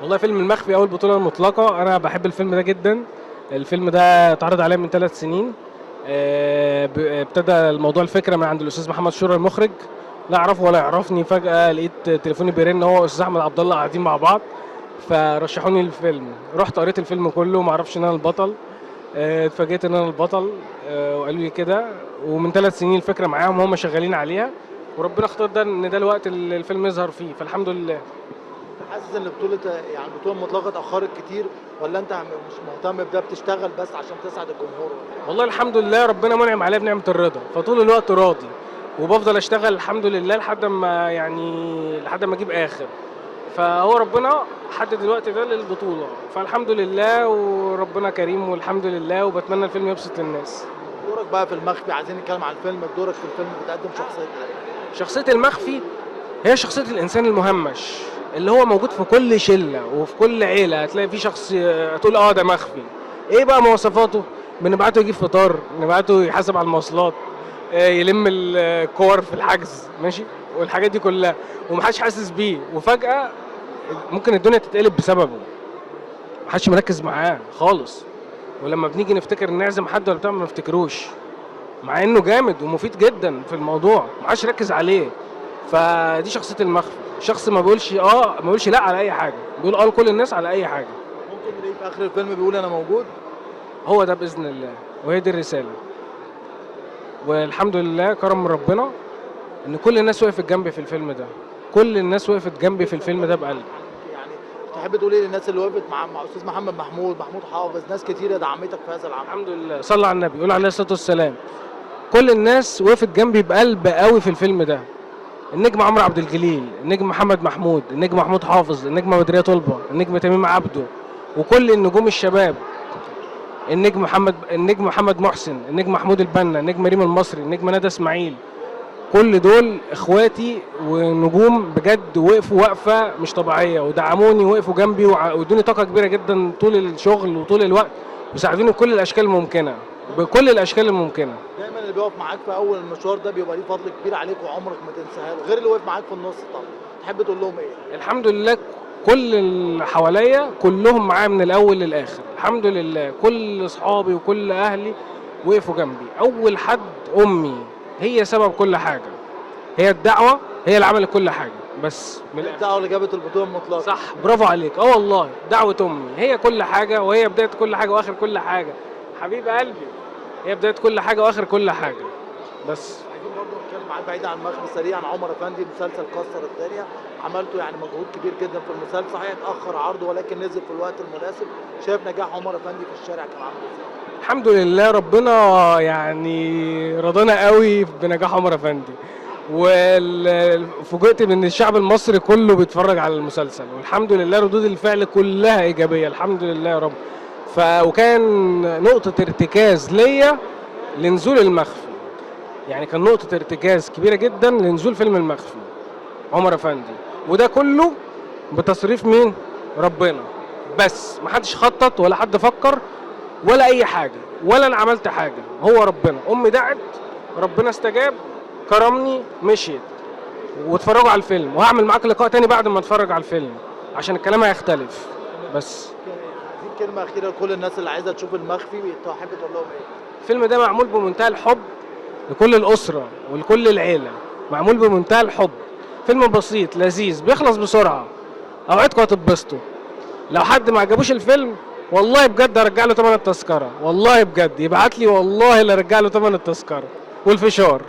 والله فيلم المخفي أول بطولة المطلقة، أنا بحب الفيلم ده جدا. الفيلم ده اتعرض عليا من 3 سنين. ابتدى الموضوع الفكرة من عند الأستاذ محمد شورى المخرج، لا أعرفه ولا يعرفني. فجأة لقيت تليفوني بيرن، هو والأستاذ أحمد عبد الله قاعدين مع بعض، فرشحوني الفيلم. رحت قريت الفيلم كله، ما اعرفش ان انا البطل. اتفاجئت ان انا البطل. وقالوا لي كده. ومن 3 سنين الفكره معاهم، هم شغالين عليها، وربنا اختار ده ان ده الوقت اللي الفيلم يظهر فيه، فالحمد لله. حاسس ان يعني البطوله المطلقه اتاخرت كتير، ولا انت مش مهتم بده، بتشتغل بس عشان تسعد الجمهور؟ والله الحمد لله، ربنا منعم عليا بنعمه الرضا، فطول الوقت راضي، وبفضل اشتغل الحمد لله لحد ما اجيب اخر. فهو ربنا حدد الوقت ده للبطوله، فالحمد لله وربنا كريم والحمد لله، وبتمنى الفيلم يبسط الناس. دورك بقى في المخفي، عايزين نتكلم عن الفيلم. دورك في الفيلم بتقدم شخصيه ايه؟ شخصية المخفي هي شخصية الإنسان المهمش، اللي هو موجود في كل شلة وفي كل عيلة، هتلاقي في شخص تقول ده مخفي. إيه بقى مواصفاته؟ بنبعته يجيب فطار، نبعته يحاسب على المواصلات، يلم الكور في الحجز، ماشي، والحاجات دي كلها، ومحدش حاسس بيه، وفجأة ممكن الدنيا تتقلب بسببه، محدش مركز معاه خالص. ولما بنيجي نفتكر نعزم حد ولا بتاع ما نفتكروش، مع انه جامد ومفيد جدا في الموضوع، محدش ركز عليه. فدي شخصيه المخفي، شخص ما بيقولش لا على اي حاجه، بيقول لكل الناس على اي حاجه. ممكن نلاقيه في اخر الفيلم بيقول انا موجود. هو ده باذن الله، وهي دي الرساله. والحمد لله كرم من ربنا ان كل الناس وقفت جنبي في الفيلم ده، كل الناس وقفت جنبي في الفيلم ده بقلب. يعني تحب تقول ايه للناس اللي وقفت مع استاذ محمود حافظ، ناس كتيره دعمتك في هذا العمل؟ الحمد لله، صلى على النبي، قول عليه الصلاه والسلام. كل الناس وقفت جنبي بقلب قوي في الفيلم ده. النجم عمرو عبد الجليل، النجم محمد محمود، النجم محمود حافظ، النجمه بدريه طلبه، النجم تميم عبده، وكل النجوم الشباب، النجم محمد محسن، النجم محمود البنا، النجم ريم المصري، النجم ندى اسماعيل. كل دول اخواتي ونجوم بجد، وقفوا وقفه مش طبيعيه ودعموني، وقفوا جنبي وادوني طاقه كبيره جدا طول الشغل وطول الوقت، وساعدوني بكل الاشكال الممكنه، بكل الاشكال الممكنه. دايما اللي بيقف معاك في اول المشوار ده بيبقى ليه فضل كبير عليك وعمرك ما تنساها له، غير اللي وقف معاك في النص طبعا. تحب تقول لهم ايه؟ الحمد لله، كل اللي حواليا كلهم معايا من الاول للاخر، الحمد لله. كل اصحابي وكل اهلي وقفوا جنبي. اول حد امي، هي سبب كل حاجه، هي الدعوه، هي اللي عملت كل حاجه، بس من الآخر. الدعوه اللي جابت البطوله المطلقه. صح، برافو عليك. والله دعوه امي هي كل حاجه، وهي بدايه كل حاجه واخر كل حاجه، حبيب قلبي. هي بدايه كل حاجه واخر كل حاجه، بس. عايزين برضه نتكلم معاك بعيد عن المخفي سريعا. عمر افندي مسلسل كسر الدنيا، عملته يعني مجهود كبير جدا في المسلسل، صحيح اتاخر عرضه ولكن نزل في الوقت المناسب. شايف نجاح عمر افندي في الشارع كان عامل ازاي؟ الحمد لله، ربنا يعني رضانا قوي بنجاح عمر افندي، وفوجئت ان الشعب المصري كله بيتفرج على المسلسل، والحمد لله ردود الفعل كلها ايجابيه، الحمد لله يا رب. وكان نقطه ارتكاز ليا لنزول المخفي، يعني كان نقطه ارتكاز كبيره جدا لنزول فيلم المخفي عمر افندي، وده كله بتصريف مين؟ ربنا. بس محدش خطط ولا حد فكر ولا اي حاجه، ولا انا عملت حاجه، هو ربنا. امي دعت، ربنا استجاب، كرمني، مشيت. واتفرجوا على الفيلم، وهعمل معاك لقاء تاني بعد ما اتفرج على الفيلم عشان الكلام هيختلف. بس عايزين كلمه اخيره لكل الناس اللي عايزه تشوف المخفي، تحب تقول لهم ايه؟ الفيلم ده معمول بمنتهى الحب لكل الاسره ولكل العيله، معمول بمنتهى الحب. فيلم بسيط لذيذ بيخلص بسرعه، اوعدكم هتتبسطوا. لو حد ما عجبوش الفيلم، والله بجد هرجع له ثمن التذكره، والله بجد يبعت لي، والله اللي ارجع له ثمن التذكره والفشار.